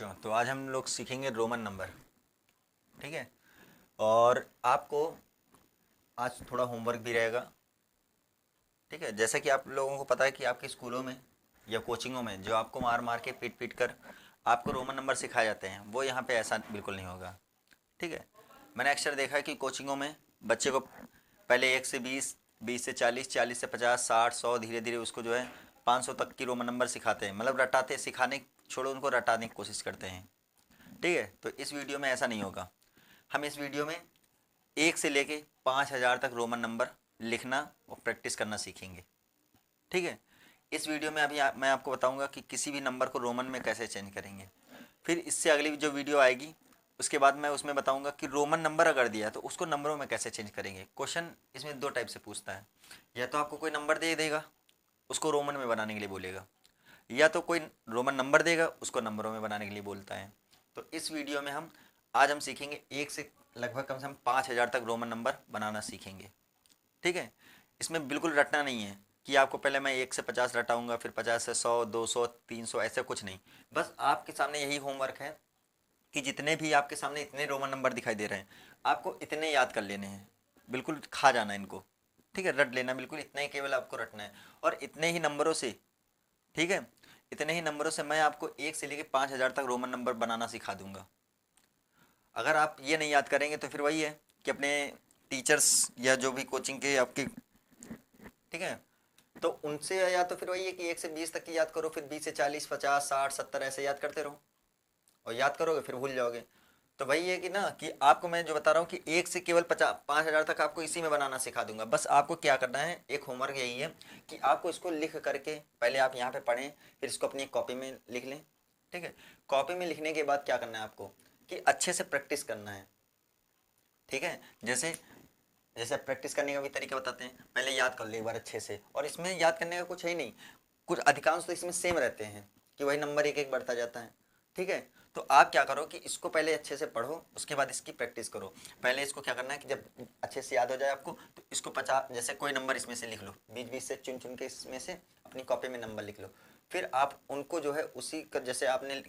बच्चों, तो आज हम लोग सीखेंगे रोमन नंबर। ठीक है। और आपको आज थोड़ा होमवर्क भी रहेगा। ठीक है। जैसा कि आप लोगों को पता है कि आपके स्कूलों में या कोचिंगों में जो आपको मार मार के पीट पीट कर आपको रोमन नंबर सिखाए जाते हैं, वो यहाँ पे ऐसा बिल्कुल नहीं होगा। ठीक है। मैंने अक्सर देखा है कि कोचिंगों में बच्चे को पहले 1 से 20, 20 से 40, 40 से 50, 60, 100, धीरे धीरे उसको जो है 500 तक की रोमन नंबर सिखाते हैं। मतलब रटाते, सिखाने छोड़ो, उनको रटाने की कोशिश करते हैं। ठीक है। तो इस वीडियो में ऐसा नहीं होगा। हम इस वीडियो में 1 से लेके 5,000 तक रोमन नंबर लिखना और प्रैक्टिस करना सीखेंगे। ठीक है। इस वीडियो में अभी मैं आपको बताऊंगा कि किसी भी नंबर को रोमन में कैसे चेंज करेंगे। फिर इससे अगली जो वीडियो आएगी उसके बाद मैं उसमें बताऊंगा कि रोमन नंबर अगर दिया है तो उसको नंबरों में कैसे चेंज करेंगे। क्वेश्चन इसमें दो टाइप से पूछता है। या तो आपको कोई नंबर दे देगा, उसको रोमन में बनाने के लिए बोलेगा, या तो कोई रोमन नंबर देगा, उसको नंबरों में बनाने के लिए बोलता है। तो इस वीडियो में आज हम सीखेंगे एक से लगभग कम से कम 5,000 तक रोमन नंबर बनाना सीखेंगे। ठीक है। इसमें बिल्कुल रटना नहीं है कि आपको पहले मैं 1 से 50 रटाऊंगा, फिर 50 से 100, 200, 300, ऐसा कुछ नहीं। बस आपके सामने यही होमवर्क है कि जितने भी आपके सामने इतने रोमन नंबर दिखाई दे रहे हैं, आपको इतने याद कर लेने हैं। बिल्कुल खा जाना है इनको। ठीक है। रट लेना, बिल्कुल इतना ही केवल आपको रटना है। और इतने ही नंबरों से, ठीक है, इतने ही नंबरों से मैं आपको 1 से लेके 5,000 तक रोमन नंबर बनाना सिखा दूंगा। अगर आप ये नहीं याद करेंगे तो फिर वही है कि अपने टीचर्स या जो भी कोचिंग के आपके, ठीक है, तो उनसे, या तो फिर वही है कि 1 से 20 तक की याद करो, फिर 20 से 40, 50, 60, 70 ऐसे याद करते रहो। और याद करोगे फिर भूल जाओगे। तो वही है कि ना, कि आपको मैं जो बता रहा हूँ कि 1 से केवल 50, 5,000 तक आपको इसी में बनाना सिखा दूंगा। बस आपको क्या करना है, एक होमवर्क यही है कि आपको इसको लिख करके पहले आप यहाँ पे पढ़ें, फिर इसको अपनी कॉपी में लिख लें। ठीक है। कॉपी में लिखने के बाद क्या करना है आपको कि अच्छे से प्रैक्टिस करना है। ठीक है। जैसे जैसे प्रैक्टिस करने का भी तरीका बताते हैं, पहले याद कर लो एक बार अच्छे से। और इसमें याद करने का कुछ है ही नहीं, कुछ अधिकांश तो इसमें सेम रहते हैं कि वही नंबर एक एक बढ़ता जाता है। ठीक है। तो आप क्या करो कि इसको पहले अच्छे से पढ़ो, उसके बाद इसकी प्रैक्टिस करो। पहले इसको क्या करना है कि जब अच्छे से याद हो जाए आपको, तो इसको 50, जैसे कोई नंबर इसमें से लिख लो, बीच बीच से चुन चुन के इसमें से अपनी कॉपी में नंबर लिख लो। फिर आप उनको जो है उसी का, जैसे आपने,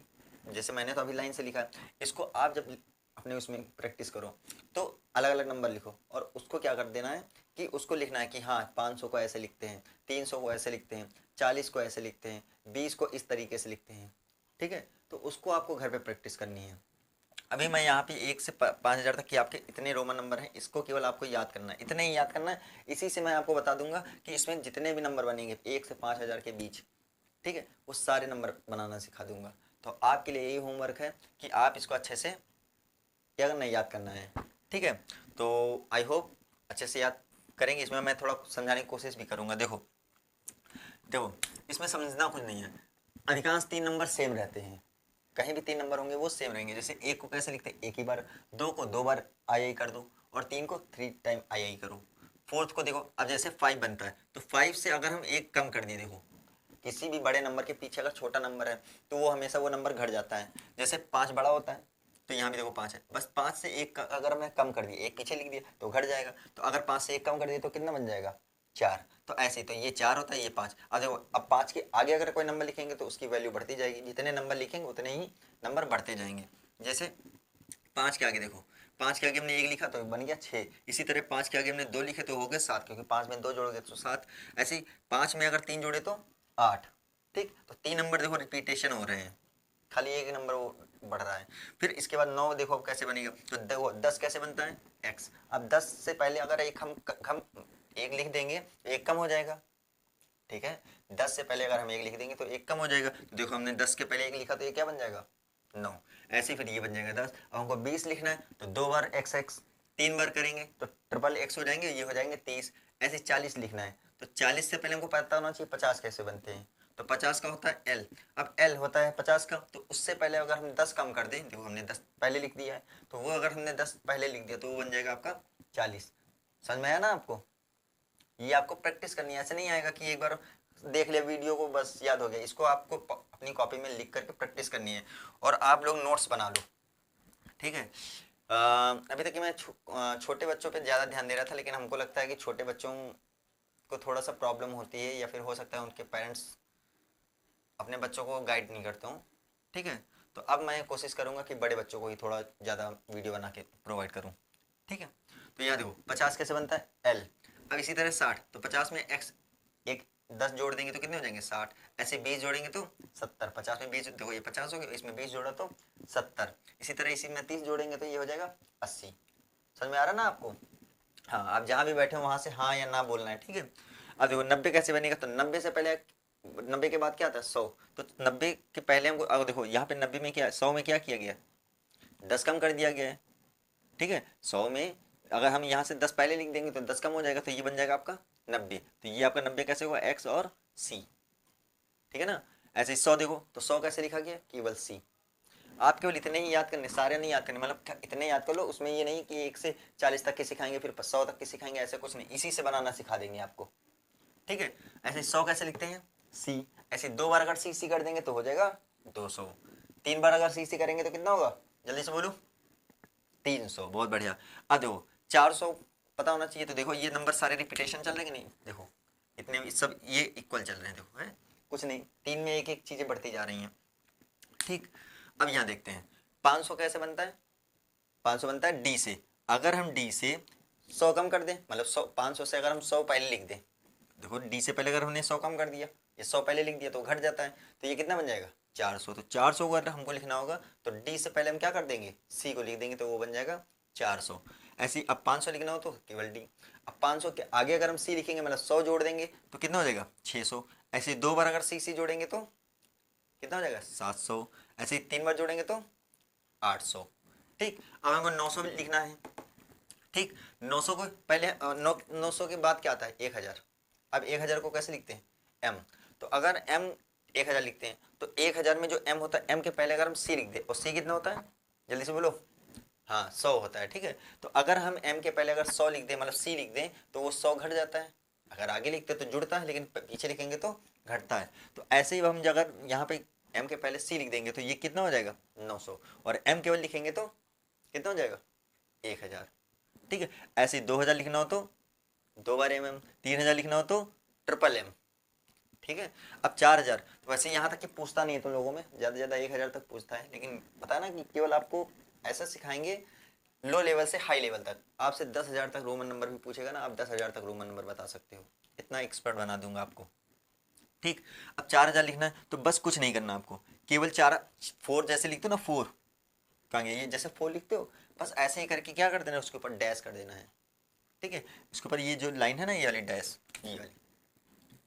जैसे मैंने तो अभी लाइन से लिखा है, इसको आप जब अपने उसमें प्रैक्टिस करो तो अलग अलग नंबर लिखो। और उसको क्या कर देना है कि उसको लिखना है कि हाँ 500 को ऐसे लिखते हैं, 300 को ऐसे लिखते हैं, 40 को ऐसे लिखते हैं, 20 को इस तरीके से लिखते हैं। ठीक है। तो उसको आपको घर पे प्रैक्टिस करनी है। अभी मैं यहाँ पे 1 से 5,000 तक की आपके इतने रोमन नंबर हैं, इसको केवल आपको याद करना है, इतने ही याद करना है। इसी से मैं आपको बता दूंगा कि इसमें जितने भी नंबर बनेंगे 1 से 5,000 के बीच, ठीक है, वो सारे नंबर बनाना सिखा दूंगा। तो आपके लिए यही होमवर्क है कि आप इसको अच्छे से क्या करना है, याद करना है। ठीक है। तो आई होप अच्छे से याद करेंगे। इसमें मैं थोड़ा समझाने की कोशिश भी करूंगा। देखो देखो, इसमें समझना कुछ नहीं है। अधिकांश 3 नंबर सेम रहते हैं। कहीं भी 3 नंबर होंगे वो सेम रहेंगे। जैसे एक को कैसे लिखते हैं, एक ही बार, दो को 2 बार आई आई कर दो, और 3 को 3 टाइम आई आई करो। फोर्थ को देखो, अब जैसे 5 बनता है तो 5 से अगर हम एक कम कर दिए, देखो किसी भी बड़े नंबर के पीछे अगर छोटा नंबर है तो वो हमेशा वो नंबर घट जाता है। जैसे 5 बड़ा होता है, तो यहाँ भी देखो 5 है, बस 5 से एक अगर मैं कम कर दिया, एक पीछे लिख दिया तो घट जाएगा। तो अगर 5 से एक कम कर दिया तो कितना बन जाएगा, 4। तो ऐसे तो ये 4 होता है, ये 5। अब देखो, अब 5 के आगे अगर कोई नंबर लिखेंगे तो उसकी वैल्यू बढ़ती जाएगी, जितने नंबर लिखेंगे उतने ही नंबर बढ़ते जाएंगे। जैसे 5 के आगे देखो, 5 के आगे हमने एक लिखा तो बन गया 6। इसी तरह 5 के आगे हमने 2 लिखे तो हो गए 7, क्योंकि 5 में 2 जोड़ोगे तो 7। ऐसे ही 5 में अगर 3 जोड़े तो 8। ठीक। तो 3 नंबर देखो रिपीटेशन हो रहे हैं, खाली एक नंबर वो बढ़ रहा है। फिर इसके बाद 9 देखो अब कैसे बनेगा, तो देखो 10 कैसे बनता है, x। अब 10 से पहले अगर हम एक लिख देंगे तो एक कम हो जाएगा। ठीक है। 10 से पहले अगर हम एक लिख देंगे तो एक कम हो जाएगा। तो देखो हमने 10 के पहले एक लिखा तो ये क्या बन जाएगा, 9। ऐसे फिर ये बन जाएगा 10। अब हमको 20 लिखना है तो 2 बार एक्स एक्स, 3 बार करेंगे तो ट्रिपल एक्स हो जाएंगे, ये हो जाएंगे 30। ऐसे 40 लिखना है तो 40 से पहले हमको पता होना चाहिए 50 कैसे बनते हैं। तो 50 का होता है एल। अब एल होता है 50 का, तो उससे पहले अगर हम 10 कम कर दें, देखो हमने 10 पहले लिख दिया है, तो वो अगर हमने 10 पहले लिख दिया तो वो बन जाएगा आपका 40। समझ में आया ना आपको। ये आपको प्रैक्टिस करनी है, ऐसे नहीं आएगा कि एक बार देख लिया वीडियो को बस याद हो गया। इसको आपको अपनी कॉपी में लिख करके प्रैक्टिस करनी है। और आप लोग नोट्स बना लो। ठीक है। अभी तक कि मैं छोटे बच्चों पे ज़्यादा ध्यान दे रहा था, लेकिन हमको लगता है कि छोटे बच्चों को थोड़ा सा प्रॉब्लम होती है, या फिर हो सकता है उनके पेरेंट्स अपने बच्चों को गाइड नहीं करते हूँ। ठीक है। तो अब मैं कोशिश करूँगा कि बड़े बच्चों को ही थोड़ा ज़्यादा वीडियो बना के प्रोवाइड करूँ। ठीक है, तो यहाँ देखो 50 कैसे बनता है, एल। अब इसी तरह 60, तो 50 में एक्स एक 10 जोड़ देंगे तो कितने हो जाएंगे 60, ऐसे 20 जोड़ेंगे तो 70, 50 में 20, देखो ये 50 हो गया, इसमें 20 जोड़ा तो 70, इसी तरह इसी में 30 जोड़ेंगे तो ये हो जाएगा 80। समझ में आ रहा ना आपको? हाँ, आप जहाँ भी बैठे हो वहाँ से हाँ या ना बोलना है, ठीक है। अब देखो 90 कैसे बनेगा, तो 90 से पहले 90 के बाद क्या आता है 100, तो 90 के पहले हमको, अब देखो यहाँ पे 90 में क्या, 100 में क्या किया गया, 10 कम कर दिया गया है, ठीक है। 100 में अगर हम यहाँ से 10 पहले लिख देंगे तो 10 कम हो जाएगा, तो ये बन जाएगा आपका 90, तो ये आपका 90 कैसे हुआ, एक्स और सी, ठीक है ना। ऐसे ही 100 देखो, तो 100 कैसे लिखा गया, केवल सी। आप केवल इतने ही याद करने, सारे नहीं याद करने, मतलब इतने याद कर लो, उसमें ये नहीं कि 1 से 40 तक के सिखाएंगे फिर 100 तक के सिखाएंगे, ऐसे कुछ नहीं, इसी से बनाना सिखा देंगे आपको, ठीक है। ऐसे 100 कैसे लिखते हैं, सी। ऐसे 2 बार अगर सी सी कर देंगे तो हो जाएगा 200, 3 बार अगर सी सी करेंगे तो कितना होगा, जल्दी से बोलो, 300, बहुत बढ़िया। अब देखो 400 पता होना चाहिए, तो देखो ये नंबर सारे रिपीटेशन चल रहे हैं कि नहीं, देखो इतने सब ये इक्वल चल रहे हैं, देखो है कुछ नहीं, 3 में एक एक चीज़ें बढ़ती जा रही हैं, ठीक। अब यहाँ देखते हैं 500 कैसे बनता है, 500 बनता है डी से। अगर हम डी से 100 कम कर दें, मतलब 100, 500 से अगर हम 100 पहले लिख दें, देखो डी से पहले अगर हमने 100 कम कर दिया, ये 100 पहले लिख दिया तो घट जाता है, तो ये कितना बन जाएगा 400, तो 400 अगर हमको लिखना होगा तो डी से पहले हम क्या कर देंगे, सी को लिख देंगे, तो वो बन जाएगा 400। ऐसे ही अब 500 लिखना हो तो केवल डी, अब 500 के आगे अगर हम सी लिखेंगे, मतलब 100 जोड़ देंगे तो कितना हो जाएगा 600। ऐसे ही 2 बार अगर सी सी जोड़ेंगे तो कितना हो जाएगा 700, ऐसे ही 3 बार जोड़ेंगे तो 800, ठीक। अब हमको 900 लिखना है, ठीक। 900 को पहले 900 के बाद क्या आता है 1000। अब 1000 को कैसे लिखते हैं, एम। तो अगर एम 1000 लिखते हैं तो 1000 में जो एम होता है, एम के पहले अगर हम सी लिख दें, और सी कितना होता है, जल्दी से बोलो, हाँ 100 होता है, ठीक है। तो अगर हम एम के पहले अगर 100 लिख दें, मतलब सी लिख दें, तो वो 100 घट जाता है, अगर आगे लिखते तो जुड़ता है, लेकिन पीछे लिखेंगे तो घटता है। तो ऐसे ही हम अगर यहाँ पे एम के पहले सी लिख देंगे तो ये कितना हो जाएगा 900, और एम केवल लिखेंगे तो कितना हो जाएगा 1000, ठीक है। ऐसे ही 2000 लिखना हो तो 2 बार एम एम, 3000 लिखना हो तो ट्रिपल एम, ठीक है। अब 4000, तो वैसे यहाँ तक कि पूछता नहीं है, तो लोगों में ज़्यादा से ज़्यादा 1000 तक पूछता है, लेकिन पता है ना कि केवल आपको ऐसा सिखाएंगे लो लेवल से हाई लेवल तक, आपसे 10,000 तक रोमन नंबर भी पूछेगा ना, आप 10,000 तक रोमन नंबर बता सकते हो, इतना एक्सपर्ट बना दूंगा आपको, ठीक। अब 4000 लिखना है तो बस कुछ नहीं करना आपको, केवल 4 जैसे लिखते हो ना, 4 कहाँ गया, ये जैसे 4 लिखते हो, बस ऐसे ही करके क्या कर देना है, उसके ऊपर डैश कर देना है, ठीक है। इसके ऊपर ये जो लाइन है ना, ये वाली डैश, ये वाली,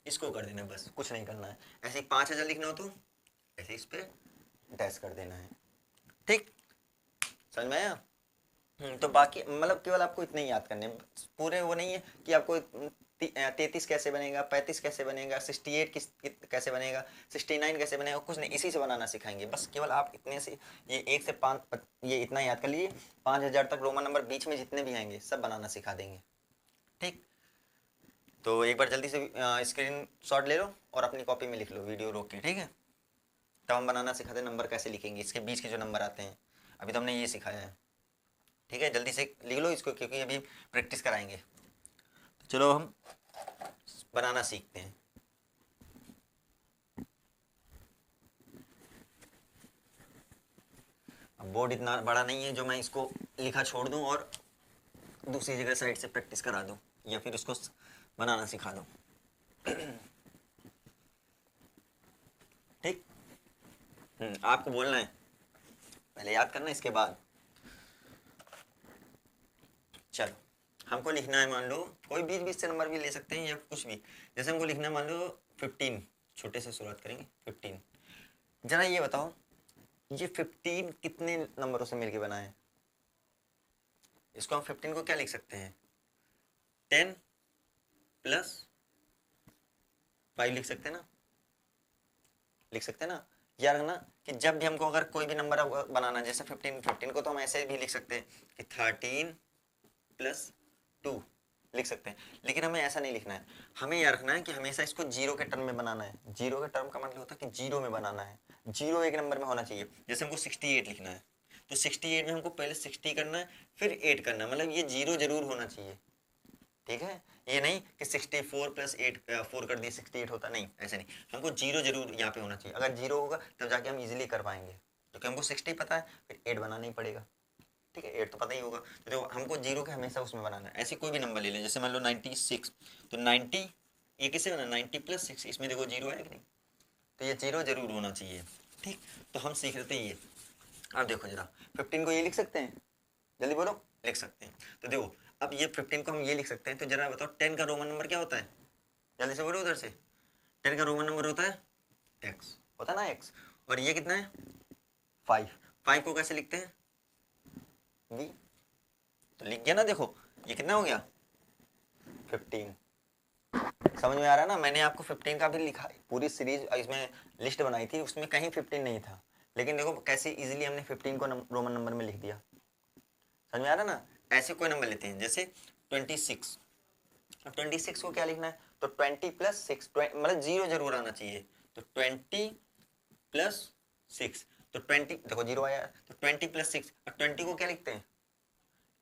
इसको कर देना है, बस कुछ नहीं करना है। ऐसे ही 5000 लिखना हो तो ऐसे इस पर डैश कर देना है, ठीक। समझ में आया? तो बाकी मतलब केवल आपको इतने ही याद करने हैं, पूरे वो नहीं है कि आपको 33 कैसे बनेगा, 35 कैसे बनेगा, 68 कैसे बनेगा, 69 कैसे बनेगा, कुछ नहीं, इसी से बनाना सिखाएंगे, बस केवल आप इतने से, ये 1 से 5, ये इतना याद कर लीजिए, 5000 तक रोमन नंबर बीच में जितने भी आएंगे सब बनाना सिखा देंगे, ठीक। तो एक बार जल्दी से स्क्रीन शॉट ले लो और अपनी कॉपी में लिख लो वीडियो रोक के, ठीक है। तब हम बनाना सिखाते हैं, नंबर कैसे लिखेंगे, इसके बीच के जो नंबर आते हैं, अभी तो हमने ये सिखाया है, ठीक है। जल्दी से लिख लो इसको, क्योंकि अभी प्रैक्टिस कराएंगे, तो चलो हम बनाना सीखते हैं। अब बोर्ड इतना बड़ा नहीं है जो मैं इसको लिखा छोड़ दूं और दूसरी जगह साइड से प्रैक्टिस करा दूं, या फिर उसको बनाना सिखा दूं, ठीक। आपको बोलना है, पहले याद करना, इसके बाद चलो हमको लिखना है, मान लो कोई 20-20 से नंबर भी ले सकते हैं या कुछ भी, जैसे हमको लिखना है मान लो 15, छोटे से शुरुआत करेंगे 15। जरा ये बताओ ये 15 कितने नंबरों से मिलके बना है, इसको हम 15 को क्या लिख सकते हैं, 10 प्लस 5 लिख सकते हैं ना, लिख सकते हैं ना। याद रखना कि जब भी हमको अगर कोई भी नंबर बनाना है, जैसे 15 को तो हम ऐसे भी लिख सकते हैं कि 13 प्लस 2 लिख सकते हैं, लेकिन हमें ऐसा नहीं लिखना है, हमें यह रखना है कि हमेशा इसको जीरो के टर्म में बनाना है। जीरो के टर्म का मतलब होता है कि जीरो में बनाना है, जीरो एक नंबर में होना चाहिए। जैसे हमको 68 लिखना है तो 68 में हमको पहले 60 करना है फिर 8 करना है, मतलब ये जीरो जरूर होना चाहिए, ठीक है। ये नहीं कि 64 प्लस 8 4 कर दिए 68 होता, नहीं, ऐसे नहीं, हमको जीरो जरूर यहाँ पे होना चाहिए, अगर जीरो होगा तब जाके हम इजीली कर पाएंगे, क्योंकि हमको 60 पता है, फिर 8 बनाना ही पड़ेगा। ठीक है, 8 तो पता ही होगा, तो देखो हमको 0 के हमेशा उसमें बनाना है। ऐसे कोई भी नंबर ले लें, जैसे मान लो 96, तो 90 ये किससे बना, 90 + 6, इसमें देखो 0 है कि नहीं, तो ये 0 जरूर होना चाहिए। ठीक, तो हम सीख लेते हैं ये। अब देखो जरा 15 को ये लिख सकते हैं, जल्दी बोलो, लिख सकते हैं। तो देखो अब ये 15 को हम ये लिख सकते हैं, तो जरा बताओ 10 का रोमन नंबर क्या होता है, जल्दी से बोलो उधर से। 10 का रोमन नंबर होता है x, होता है ना x, और ये कितना है 5। 5 को कैसे लिखते हैं v, तो लिख गया ना, देखो ये कितना हो गया 15। समझ में आ रहा है ना, मैंने आपको 15 का भी लिखा, पूरी सीरीज इसमें लिस्ट बनाई थी, उसमें कहीं 15 नहीं था, लेकिन देखो कैसे इजीली हमने 15 को रोमन नंबर में लिख दिया। समझ में आ रहा है ना। ऐसे कोई नंबर लेते हैं जैसे 26, अब 26 को क्या लिखना है, तो 20 + 6, मतलब 0 जरूर आना चाहिए, तो 20 + 6, तो 20 देखो 0 आया, तो 20 + 6, और 20 को क्या लिखते हैं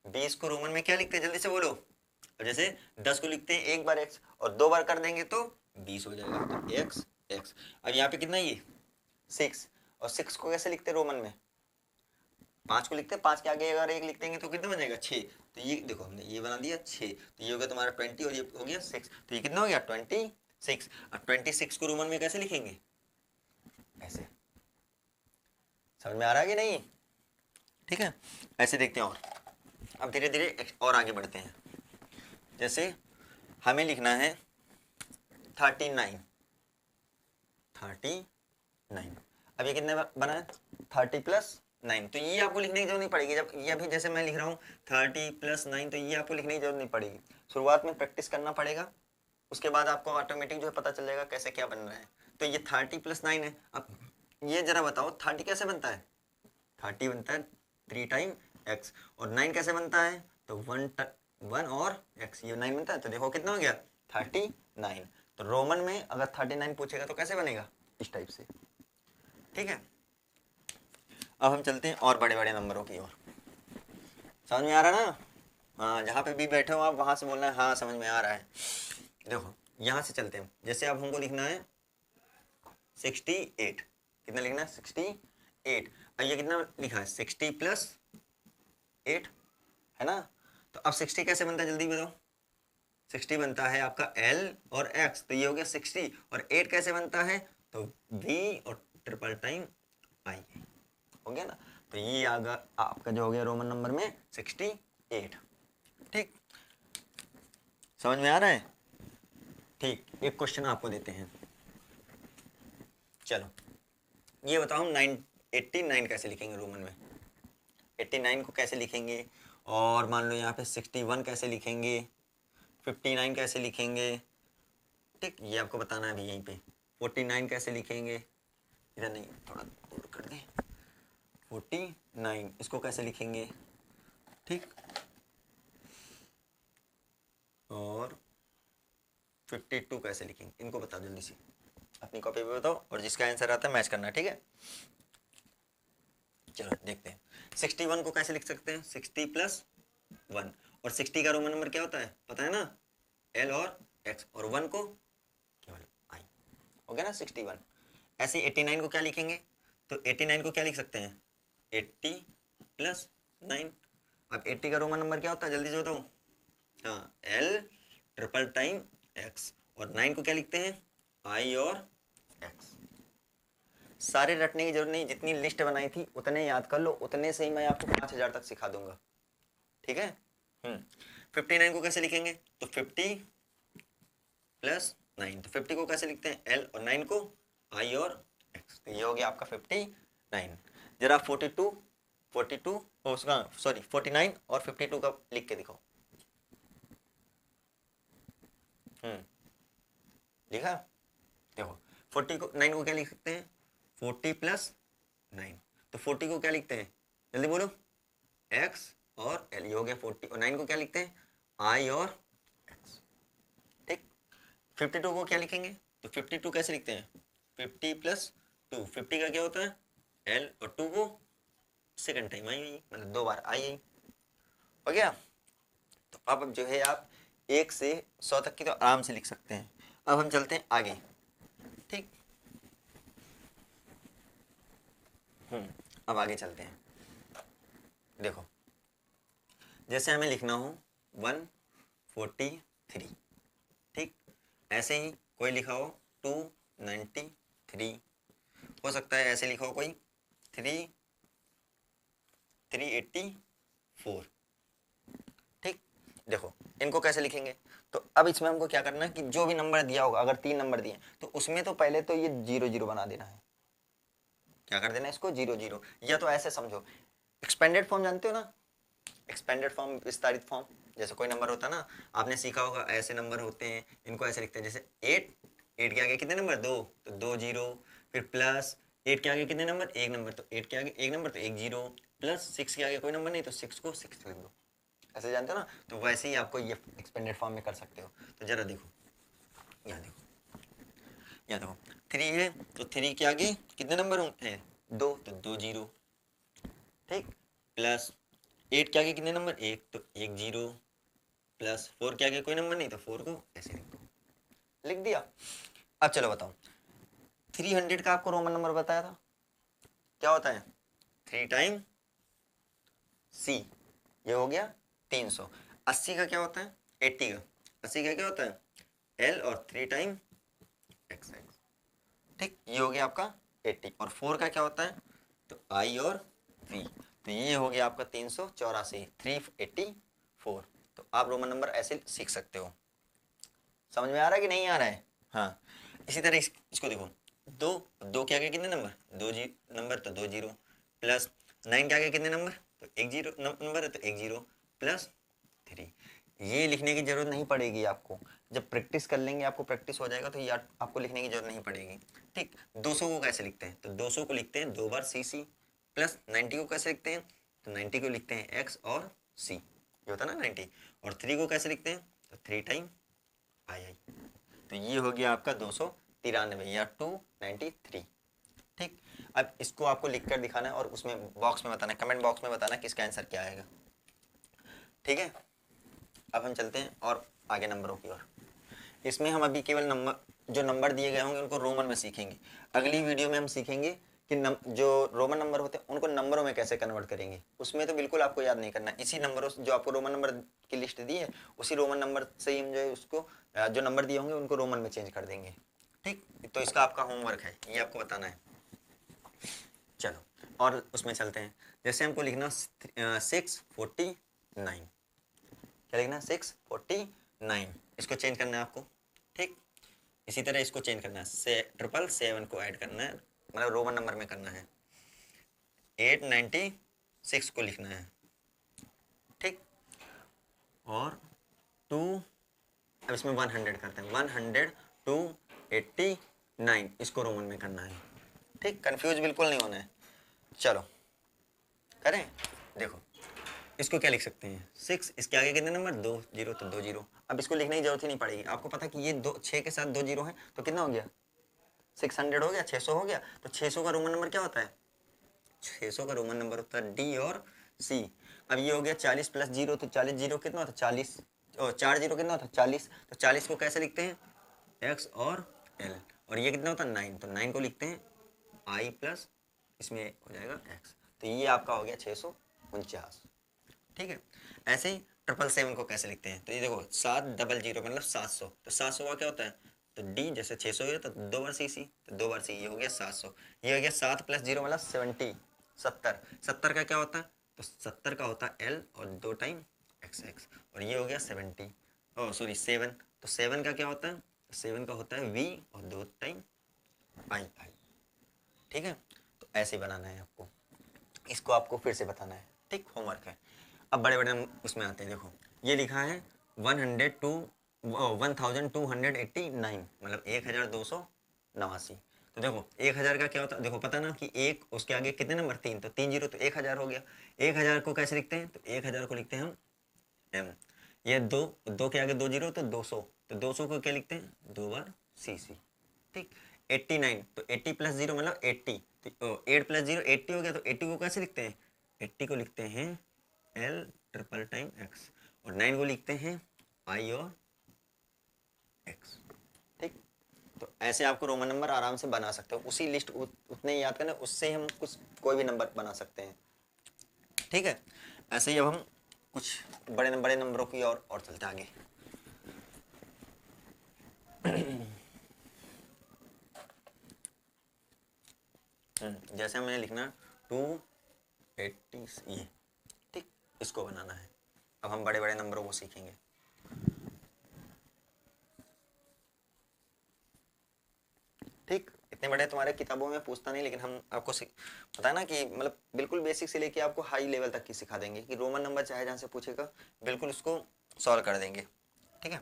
20 को रोमन में क्या लिखते हैं, जल्दी से बोलो। और जैसे 10 को लिखते हैं एक बार x, और 2 बार कर देंगे तो 20 हो जाएगा, तो x x। अब यहाँ पे कितना है ये 6, और 6 को कैसे लिखते हैं रोमन में, 5 को लिखते हैं, 5 के आगे अगर 1 लिख देंगे तो कितना बन जाएगा 6, तो ये देखो हमने ये बना दिया 6, तो ये हो गया तुम्हारा 20, और ये हो गया 6, तो ये कितना हो गया 26। और 26 को रोमन में कैसे लिखेंगे, ऐसे। समझ में आ रहा है कि नहीं, ठीक है, ऐसे देखते हैं। और अब धीरे धीरे और आगे बढ़ते हैं, जैसे हमें लिखना है 39। अब ये कितने बना है 30 + 9, तो ये आपको लिखने की जरूरत नहीं पड़ेगी। जब ये अभी जैसे मैं लिख रहा हूँ 30 + 9, तो ये आपको लिखने की जरूरत नहीं पड़ेगी, शुरुआत में प्रैक्टिस करना पड़ेगा, उसके बाद आपको ऑटोमेटिक जो है पता चल जाएगा कैसे क्या बन रहा है। तो ये 30 + 9 है। अब ये जरा बताओ 30 कैसे बनता है, 30 बनता है 3 टाइम x, और 9 कैसे बनता है, तो 1 और x, ये 9 बनता है, तो देखो कितना हो गया 39। तो रोमन में अगर 39 पूछेगा तो कैसे बनेगा, इस टाइप से। ठीक है, अब हम चलते हैं और बड़े बड़े नंबरों की ओर। समझ में आ रहा है ना, हाँ, जहाँ पे भी बैठे हो आप वहाँ से बोलना है हाँ समझ में आ रहा है। देखो यहाँ से चलते हैं, जैसे अब हमको लिखना है 68, कितना लिखना है 68। अब ये कितना लिखा है 60 + 8, है ना। तो अब 60 कैसे बनता है जल्दी बताओ, 60 बनता है आपका L और X, तो ये हो गया 60, और 8 कैसे बनता है, तो V और ट्रिपल टाइम I, हो गया ना। तो ये आपका जो हो गया रोमन नंबर में 68। ठीक, समझ में आ रहा है। ठीक, एक क्वेश्चन आपको देते हैं, चलो ये बताओ हम 89 कैसे लिखेंगे रोमन में, 89 को कैसे लिखेंगे, और मान लो यहाँ पे 61 कैसे लिखेंगे, 59 कैसे लिखेंगे। ठीक, ये आपको बताना है अभी यहीं पे। 49 कैसे लिखेंगे, इधर नहीं, थोड़ा दूर कर दें। 49 इसको कैसे लिखेंगे, ठीक, और 52 कैसे लिखेंगे, इनको बताओ जल्दी से, अपनी कॉपी पे बताओ, और जिसका आंसर आता है मैच करना, ठीक है। चलो देखते हैं 61 को कैसे लिख सकते हैं, 60 + 1, और 60 का रोमन नंबर क्या होता है पता है ना, L और X, और 1 को केवल I, हो गया ना 61। ऐसे 89 को क्या लिखेंगे, तो 89 को क्या लिख सकते हैं 80 + 9। अब 80 का रोमन नंबर क्या होता है जल्दी से बताओ, हाँ L ट्रिपल टाइम X, और 9 को क्या लिखते हैं I और X। सारे रटने की जरूरत नहीं, जितनी लिस्ट बनाई थी उतने याद कर लो, उतने से ही मैं आपको 5000 तक सिखा दूंगा, ठीक है। 59 को कैसे लिखेंगे, तो 50 + 9, तो 50 को कैसे लिखते हैं L, और 9 को I और X, तो ये हो गया आपका 59। जरा 42 उसका सॉरी 49 और 52 का लिख के दिखाओ। लिखा, देखो 40 को 9 को क्या लिख सकते हैं 40 + 9, तो 40 को क्या लिखते हैं जल्दी बोलो X और L, ये हो गया 40, और 9 को क्या लिखते हैं I और X। ठीक, 52 को क्या लिखेंगे, तो 52 कैसे लिखते हैं 50 + 2, 50 का क्या होता है L, और 2 को सेकंड टाइम आई, मतलब 2 बार आई, हो गया। तो अब जो है आप 1 से 100 तक की तो आराम से लिख सकते हैं। अब हम चलते हैं आगे, ठीक। अब आगे चलते हैं। देखो जैसे हमें लिखना हो 143, ठीक, ऐसे ही कोई लिखा हो 293, हो सकता है ऐसे लिखा हो कोई 384, ठीक। देखो इनको कैसे लिखेंगे, तो अब इसमें हमको क्या करना है कि जो भी नंबर दिया होगा, अगर 3 नंबर दिए तो उसमें तो पहले तो ये 0 0 बना देना है। क्या कर देना है इसको 0 0, या तो ऐसे समझो, एक्सपेंडेड फॉर्म जानते हो ना, एक्सपेंडेड फॉर्म, विस्तारित फॉर्म। जैसे कोई नंबर होता है ना, आपने सीखा होगा ऐसे नंबर होते हैं, इनको ऐसे लिखते हैं जैसे 8, 8 के आगे कितने नंबर 2, तो 2 0, फिर प्लस 8 के आगे कितने नंबर 1 नंबर, तो 8 के आगे 1 नंबर तो 1 0, प्लस 6 के आगे कोई नंबर नहीं तो 6 को 6 लिख दो। ऐसे जानते हो ना, तो वैसे ही आपको ये एक्सपेंडेड फॉर्म में कर सकते हो। तो जरा देखो, यहाँ देखो, यहाँ देखो 3 है तो 3 के आगे कितने नंबर हैं 2, तो 2 0, ठीक, प्लस 8 के आगे कितने नंबर 1, तो 1 0, प्लस 4 के आगे कोई नंबर नहीं तो 4 को ऐसे लिख दो, लिख दिया। अब चलो बताओ 300 का आपको रोमन नंबर बताया था, क्या होता है 3 टाइम सी, ये हो गया 300। 80 का क्या होता है 80 का, 80 का क्या होता है एल और 3 टाइम एक्स एक्स, ठीक, ये हो गया आपका 80। और 4 का क्या होता है, तो आई और वी, तो ये हो गया आपका 384, 384। तो आप रोमन नंबर ऐसे सीख सकते हो। समझ में आ रहा है कि नहीं आ रहा है? हाँ, इसी तरह इसको देखो, दो, दो के आगे कितने नंबर, दो जी नंबर तो 2 0, प्लस 9 के आगे कितने नंबर, तो 1 0 नंबर है तो 1 0, प्लस 3। ये लिखने की जरूरत नहीं पड़ेगी आपको, जब प्रैक्टिस कर लेंगे आपको प्रैक्टिस हो जाएगा तो ये आपको लिखने की जरूरत नहीं पड़ेगी, ठीक। 200 को कैसे लिखते हैं, तो 200 को लिखते हैं 2 बार सी सी, प्लस 90 को कैसे लिखते हैं, तो 90 को लिखते हैं एक्स और सी, ये होता है ना 90। और 3 को कैसे लिखते हैं, तो 3 टाइम आई आई। तो ये हो गया आपका 293 या 293, ठीक। अब इसको आपको लिख कर दिखाना है और उसमें बॉक्स में बताना है, कमेंट बॉक्स में बताना किसका आंसर क्या आएगा, ठीक है। अब हम चलते हैं और आगे नंबरों की ओर। इसमें हम अभी केवल नंबर, जो नंबर दिए गए होंगे उनको रोमन में सीखेंगे। अगली वीडियो में हम सीखेंगे कि जो रोमन नंबर होते हैं उनको नंबरों में कैसे कन्वर्ट करेंगे। उसमें तो बिल्कुल आपको याद नहीं करना, इसी नंबरों जो आपको रोमन नंबर की लिस्ट दी है उसी रोमन नंबर से ही हम जो है उसको, जो नंबर दिए होंगे उनको रोमन में चेंज कर देंगे, ठीक। तो इसका आपका होमवर्क है, ये आपको बताना है। चलो और उसमें चलते हैं। जैसे हमको लिखना 649, क्या लिखना 649, इसको चेंज करना है आपको, ठीक। इसी तरह इसको चेंज करना है, 777 को ऐड करना है, मतलब रोमन नंबर में करना है। 896 को लिखना है, ठीक। और 2, अब इसमें 100 करते हैं, 100 टू 89, इसको रोमन में करना है, ठीक। कंफ्यूज बिल्कुल नहीं होना है। चलो करें, देखो इसको क्या लिख सकते हैं 6, इसके आगे कितने नंबर 2 0, तो 2 0। अब इसको लिखने की जरूरत ही नहीं पड़ेगी, आपको पता कि ये 6 के साथ 2 0 है तो कितना हो गया 600 हो गया, 600 हो गया। तो 600 का रोमन नंबर क्या होता है, 600 का रोमन नंबर होता है डी और सी। अब ये हो गया 40 प्लस 0, तो 40 0 कितना होता है 40, और 4 0 कितना होता है 40, तो 40 को कैसे लिखते हैं एक्स और एल, और ये कितना होता है 9, तो 9 को लिखते हैं आई प्लस इसमें हो जाएगा एक्स। तो ये आपका हो गया 649, ठीक है। ऐसे ही 777 को कैसे लिखते हैं, तो ये देखो 700 मतलब 700, तो 700 का क्या होता है, तो डी जैसे 600 है तो 2 बार सी सी, तो 2 बार सी, ये हो गया 700। ये हो गया 7 प्लस 0 मतलब 70, 70, 70 का क्या होता है, तो 70 का होता है एल और 2 टाइम एक्स एक्स, और ये हो गया 70, ओ सॉरी 7, तो 7 का क्या होता है, 7 का होता है वी और 2 टाइम आई आई, ठीक है। तो ऐसे ही बनाना है आपको, इसको आपको फिर से बताना है, ठीक, होमवर्क है। अब बड़े बड़े उसमें आते हैं, देखो ये लिखा है 1289, मतलब 1289। तो देखो 1000 का क्या होता है, देखो पता ना कि एक उसके आगे कितने नंबर 3, तो 3 0, तो 1000 हो गया। 1000 को कैसे लिखते हैं, तो 1000 को लिखते हैं हम एम, ये दो, दो के आगे 2 0 तो 200, तो 200 को क्या लिखते हैं 2 बार सी सी, ठीक। 89, तो 80 प्लस 0 मतलब 80, तो 8 प्लस 0 80 हो गया, तो 80 को कैसे लिखते हैं, 80 को लिखते हैं एल ट्रिपल टाइम एक्स, और 9 को लिखते हैं आई और एक्स, ठीक। तो ऐसे आपको रोमन नंबर आराम से बना सकते हो, उसी लिस्ट उतने ही याद करना, उससे हम कुछ कोई भी नंबर बना सकते हैं। ठीक है, ऐसे ही अब हम कुछ बड़े बड़े नंबरों की और चलते आगे। जैसे हमें लिखना 280 ये, ठीक, इसको बनाना है। अब हम बड़े बड़े नंबरों को सीखेंगे। ठीक, इतने बड़े तुम्हारे किताबों में पूछता नहीं, लेकिन हम आपको पता है ना कि मतलब बिल्कुल बेसिक से लेके आपको हाई लेवल तक की सिखा देंगे कि रोमन नंबर चाहे जहाँ से पूछेगा बिल्कुल उसको सॉल्व कर देंगे। ठीक है,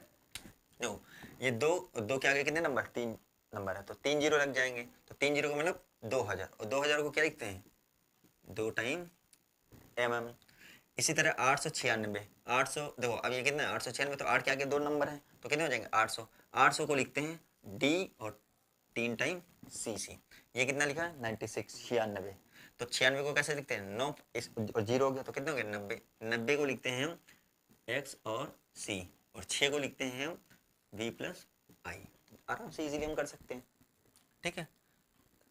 देखो ये दो दो के आगे कितने नंबर, 3 नंबर है, तो 3 जीरो लग जाएंगे, तो 3 जीरो को मतलब 2000, और 2000 को क्या लिखते हैं, 2 टाइम mm। इसी तरह 896, 800 देखो अब ये कितना है 896, तो 8 के आगे 2 नंबर हैं तो कितने हो जाएंगे 800, 800 को लिखते हैं d और 3 टाइम cc। ये कितना लिखा है 96, 96, तो 96 को कैसे लिखते हैं 9 और 0 हो गया तो कितने हो गए 90, 90 को लिखते हैं हम x और c, और 6 को लिखते हैं हम v प्लस i। आराम से इजीली हम कर सकते हैं। ठीक है,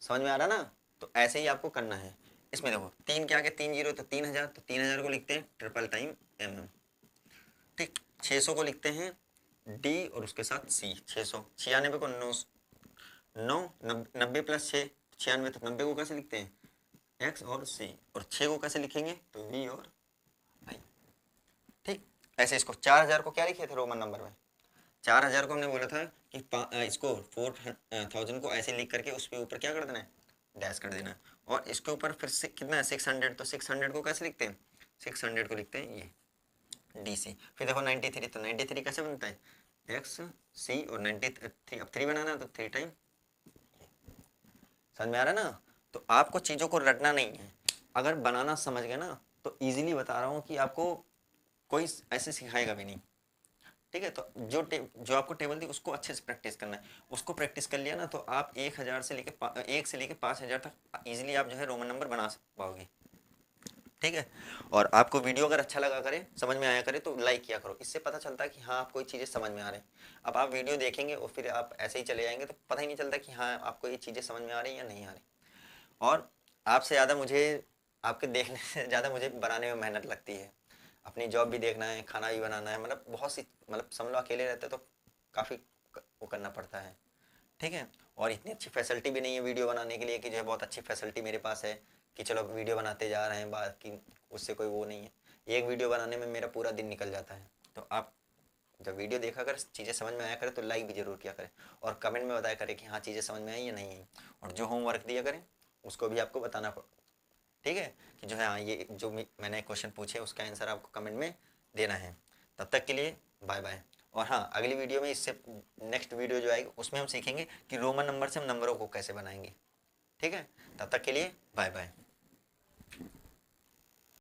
समझ में आ रहा ना, तो ऐसे ही आपको करना है। इसमें देखो 3 के आगे 3 जीरो तो 3000, तो 3000 को लिखते हैं ट्रिपल टाइम mm। ठीक, 600 को लिखते हैं d और उसके साथ c, 600, 96 को 9 90 प्लस 6 96, तो 90 को कैसे लिखते हैं x और c, और 6 को कैसे लिखेंगे तो v और i। ठीक, ऐसे इसको 4000 को क्या लिखे थे रोमन नंबर में, 4000 को हमने बोला था कि इसको 4000 को ऐसे लिख करके उसके ऊपर क्या कर देना है डैश कर देना है, और इसके ऊपर फिर से कितना है 600, तो 600 को कैसे लिखते हैं 600 को लिखते हैं ये DC। फिर देखो 93, तो 93 कैसे बनता है x c और 93, अब 3 बनाना तो 3 टाइम। समझ में आ रहा है ना, तो आपको चीज़ों को रटना नहीं है, अगर बनाना समझ गए ना तो इजीली बता रहा हूँ कि आपको कोई ऐसे सिखाएगा भी नहीं। ठीक है, तो जो आपको टेबल दी उसको अच्छे से प्रैक्टिस करना है, उसको प्रैक्टिस कर लिया ना तो आप 1000 से लेके 1 से लेके 5000 तक इजीली आप जो है रोमन नंबर बना पाओगे। ठीक है, और आपको वीडियो अगर अच्छा लगा करे, समझ में आया करे, तो लाइक किया करो, इससे पता चलता है कि हाँ आप कोई चीज़ें समझ में आ रहे हैं। अब आप वीडियो देखेंगे और फिर आप ऐसे ही चले जाएंगे तो पता ही नहीं चलता कि हाँ आपको ये चीज़ें समझ में आ रही हैं या नहीं आ रही। और आपसे ज़्यादा मुझे आपके देखने से ज़्यादा मुझे बनाने में मेहनत लगती है, अपनी जॉब भी देखना है, खाना भी बनाना है, मतलब बहुत सी, मतलब समझ लो अकेले रहते तो काफ़ी वो करना पड़ता है। ठीक है, और इतनी अच्छी फैसिलिटी भी नहीं है वीडियो बनाने के लिए कि जो है बहुत अच्छी फैसिलिटी मेरे पास है कि चलो वीडियो बनाते जा रहे हैं, बाकी उससे कोई वो नहीं है। एक वीडियो बनाने में मेरा पूरा दिन निकल जाता है। तो आप जब वीडियो देखा कर चीज़ें समझ में आया करे तो लाइक भी ज़रूर किया करें, और कमेंट में बताया करें कि हाँ चीज़ें समझ में आई या नहीं आई, और जो होमवर्क दिया करें उसको भी आपको बताना पड़, ठीक है, कि जो है हाँ ये जो मैंने क्वेश्चन पूछे उसका आंसर आपको कमेंट में देना है। तब तक के लिए बाय बाय। और हाँ अगली वीडियो में इससे नेक्स्ट वीडियो जो आएगी उसमें हम सीखेंगे कि रोमन नंबर से हम नंबरों को कैसे बनाएंगे। ठीक है, तब तक के लिए बाय बाय।